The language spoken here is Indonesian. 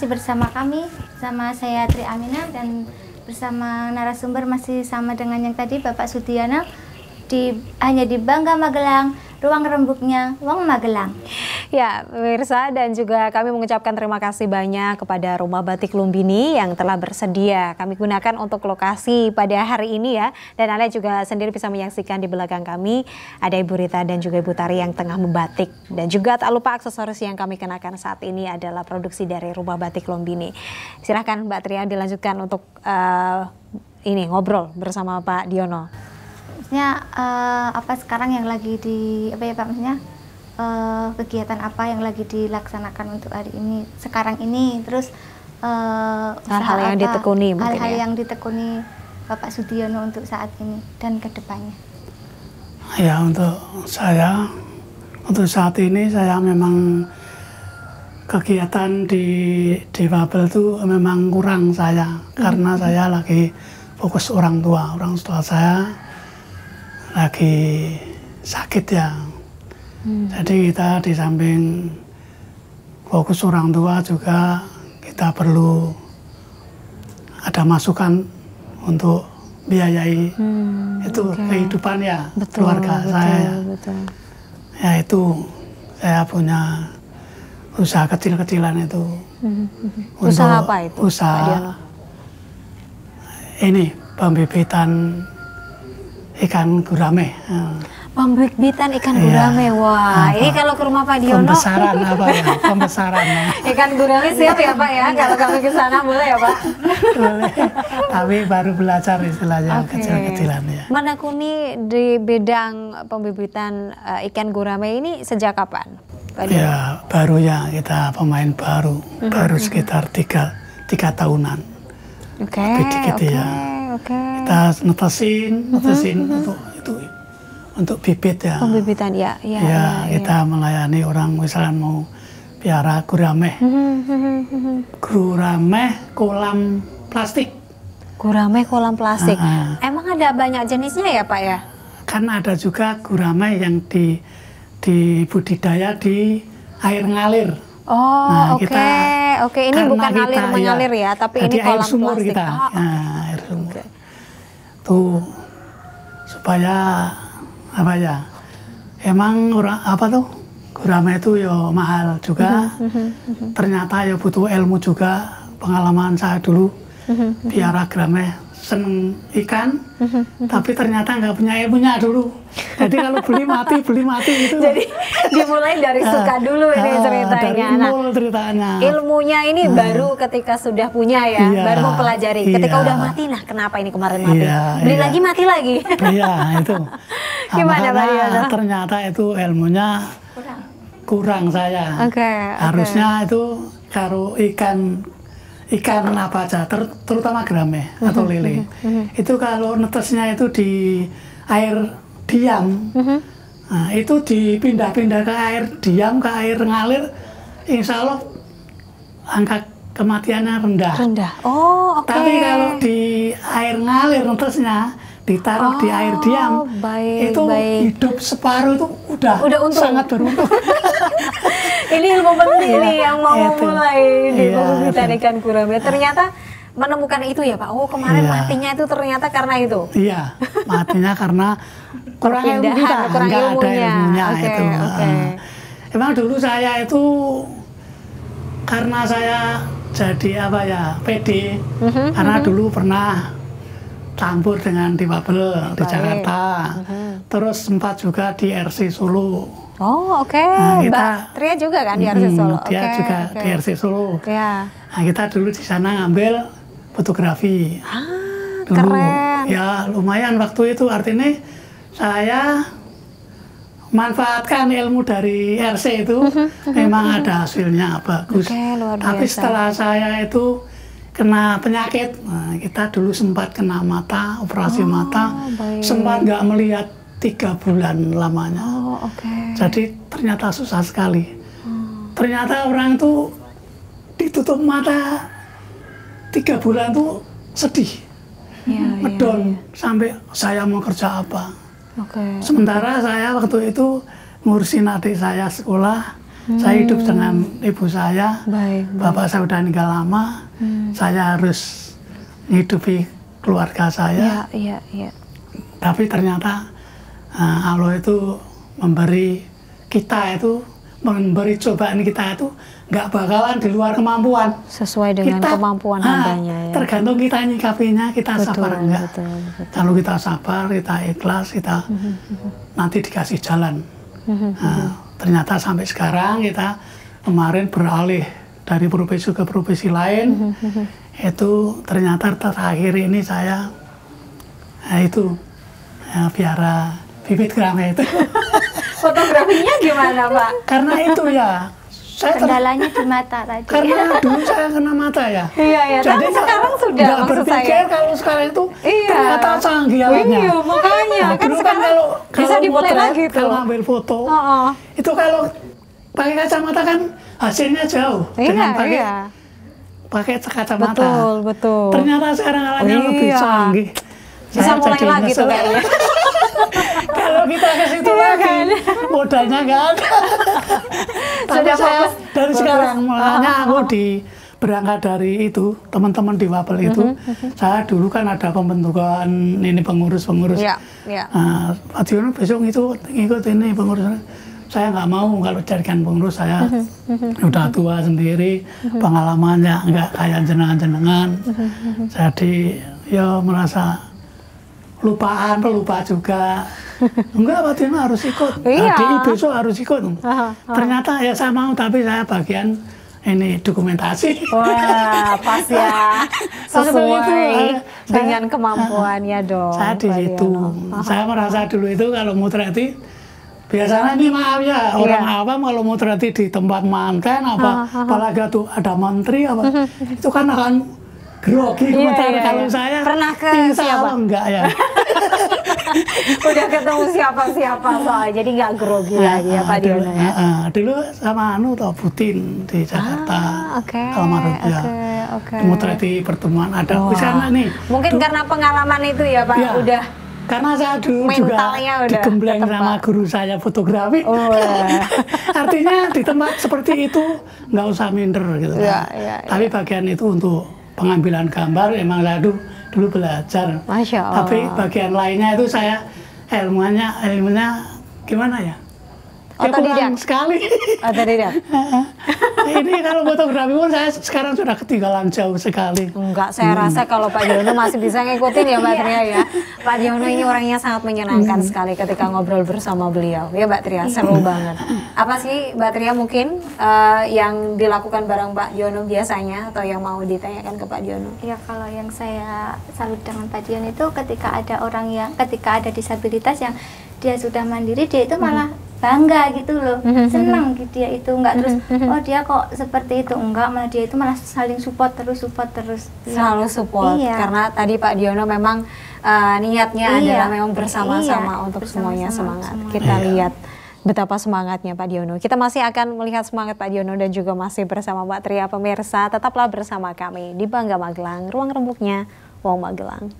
masih bersama kami, sama saya Tri Aminah dan bersama narasumber masih sama dengan yang tadi Bapak Sudiono hanya di Bangga Magelang, ruang rembuknya Wong Magelang. Ya, pemirsa, dan juga kami mengucapkan terima kasih banyak kepada Rumah Batik Lumbini yang telah bersedia kami gunakan untuk lokasi pada hari ini ya. Dan Anda juga sendiri bisa menyaksikan di belakang kami ada Ibu Rita dan juga Ibu Tari yang tengah membatik. Dan juga tak lupa aksesoris yang kami kenakan saat ini adalah produksi dari Rumah Batik Lumbini. Silahkan Mbak Tria dilanjutkan untuk ini ngobrol bersama Pak Diono. Maksudnya apa sekarang yang lagi di apa ya Pak, maksudnya kegiatan apa yang lagi dilaksanakan untuk hari ini sekarang ini, terus hal-hal yang ditekuni, hal-hal yang ditekuni Bapak Sudiono untuk saat ini dan kedepannya. Ya, untuk saat ini saya memang kegiatan di difabel itu memang kurang saya, karena saya lagi fokus orang tua saya lagi sakit ya. Jadi kita di samping fokus orang tua juga kita perlu ada masukan untuk biayai itu kehidupan ya, keluarga saya. Betul. Ya itu saya punya usaha kecil-kecilan itu. Usaha apa itu? Usaha ini pembibitan ikan gurame. Pembibitan ikan gurame, wah. Ini kalau ke rumah Pak Diono. Pembesaran apa ya? Pembesaran. Ikan gurame siap ya Pak ya? Kalau kami ke sana boleh ya Pak? Boleh. Tapi baru belajar istilahnya kecil-kecilan ya. Menekuni di bidang pembibitan ikan gurame ini sejak kapan, Pak Diono? Ya baru ya, kita pemain baru, baru sekitar tiga tahunan. Lebih dikit ya. Kita netesin untuk bibit ya. Pembibitan ya. Kita melayani orang misalnya mau piara gurame. Gurame kolam plastik. Gurame kolam plastik. Emang ada banyak jenisnya ya Pak ya? Kan ada juga gurame yang di budidaya di air ngalir. Oh, oke. Ini bukan mengalir ya, tapi ini kolam air sumur plastik. Kita. Air sumur. Tuh supaya apa ya? Emang gurame itu ya mahal juga. Ternyata ya butuh ilmu juga. Pengalaman saya dulu piara gurame, seneng ikan, tapi ternyata nggak punya ilmunya dulu. Jadi kalau beli mati gitu. Jadi dimulai dari suka dulu ini ceritanya. Dari ceritanya. Ilmunya ini baru ketika sudah punya ya, baru mempelajari. Ketika udah mati, nah kenapa ini kemarin mati? Beli lagi mati lagi. Iya itu. Gimana Pak Diono? Ternyata itu ilmunya kurang saya. Harusnya itu kalau ikan apa aja, terutama gurame atau lele, itu kalau netesnya itu di air diam, nah, itu dipindah-pindah ke air diam, ke air ngalir, insya Allah angka kematiannya rendah. Tapi kalau di air ngalir netesnya ditaruh di air diam, itu hidup separuh itu udah sangat beruntung. Ini ilmu penting nih yang mau mulai di pembibitan ikan gurame. Ternyata menemukan itu ya Pak. Oh kemarin matinya itu ternyata karena itu. Iya, matinya karena kurang ilmu kita, nggak ada ilmunya itu. Emang dulu saya itu karena saya jadi apa ya PD, karena dulu pernah campur dengan difabel di Jakarta, terus sempat juga di RC Solo. Oh nah, Mbak Tria juga kan di RC Solo? Dia juga di RC Solo. Nah, kita dulu di sana ngambil fotografi. Dulu. Keren. Ya lumayan waktu itu, artinya saya manfaatkan ilmu dari RC itu, memang ada hasilnya bagus. Tapi setelah saya itu kena penyakit, nah, kita dulu sempat kena mata, operasi mata, sempat nggak melihat 3 bulan lamanya. Jadi ternyata susah sekali. Ternyata orang itu ditutup mata 3 bulan tuh sedih, medon, sampai saya mau kerja apa. Sementara saya waktu itu ngurusin adik saya sekolah, Saya hidup dengan ibu saya, Baik. bapak saya udah meninggal lama, saya harus menghidupi keluarga saya. Iya. Tapi ternyata Allah itu memberi cobaan kita itu nggak bakalan di luar kemampuan. Sesuai dengan kemampuan hambanya ya. Tergantung kita nyikapinya, kita sabar enggak. Betul. Kalau kita sabar, kita ikhlas, kita nanti dikasih jalan. Ternyata sampai sekarang kita kemarin beralih dari profesi ke profesi lain. Itu ternyata terakhir ini saya piara bibit kerang itu. Fotografinya gimana Pak? Karena itu ya, kendalanya di mata tadi. karena dulu saya kena mata ya. Iya. Jadi sekarang sudah nggak maksud berpikir saya. kalau sekarang itu ternyata canggih alatnya. Iya, makanya. Nah, Kan dulu sekarang kalau bisa dimulai potret, lagi tuh. kalau ambil foto, itu kalau pakai kacamata kan hasilnya jauh dengan pakai kacamata. Betul. Ternyata sekarang alatnya lebih canggih. Bisa mulai lagi tuh kayaknya. Kalau kita ke situ lagi, modalnya nggak ada. Tapi saya dari sekarang, makanya aku berangkat dari itu, teman-teman di Wabel itu, saya dulu kan ada pembentukan ini pengurus-pengurus. Iya. Pak Diono besok itu ikut ini pengurus. Saya nggak mau kalau jadikan pengurus, saya udah tua sendiri, pengalamannya nggak kayak jenengan-jenengan. Jadi ya merasa pelupa juga. Enggak, Pak Diono harus ikut. DI besok harus ikut. Ternyata ya saya mau, tapi saya bagian ini dokumentasi. Wah, pas ya. Sesuai dengan kemampuannya dong. Saya di situ. Saya merasa dulu itu kalau motret biasanya ini maaf ya, orang awam kalau motret di tempat manten apalagi tuh ada menteri itu kan akan grogi. Kalau saya pernah ke siapa? Enggak ya. Udah ketemu siapa soalnya, jadi nggak grogi lagi ya Pak Diono ya. Dulu sama Putin di Jakarta, almarhum ya. Motret pertemuan ada di sana nih. Mungkin karena pengalaman itu ya Pak, udah. Karena saya dulu juga digembleng sama guru saya fotografi. Artinya di tempat seperti itu nggak usah minder gitu. Tapi bagian itu untuk pengambilan gambar emang saya dulu belajar. Masya Allah. Tapi bagian lainnya itu saya ilmunya gimana ya? Otodidak sekali. Otodidak. Ini kalau fotografi pun saya sekarang sudah ketinggalan jauh sekali. Enggak, saya rasa kalau Pak Diono masih bisa ngikutin ya Mbak Tria ya. Pak Diono ini orangnya sangat menyenangkan sekali ketika ngobrol bersama beliau. Ya Mbak Tria, seru banget. Apa sih Mbak Tria mungkin yang dilakukan bareng Pak Diono biasanya atau yang mau ditanyakan ke Pak Diono? Ya kalau yang saya salut dengan Pak Diono itu ketika ada disabilitas yang dia sudah mandiri, dia itu malah bangga gitu loh, senang gitu dia itu, enggak terus oh dia kok seperti itu, enggak, malah dia itu malah saling support terus selalu support. Karena tadi Pak Diono memang niatnya adalah memang bersama-sama untuk semuanya semangat. Kita lihat betapa semangatnya Pak Diono. Kita masih akan melihat semangat Pak Diono dan juga masih bersama Mbak Tria. Pemirsa, tetaplah bersama kami di Bangga Magelang, ruang rembuknya Wong Magelang.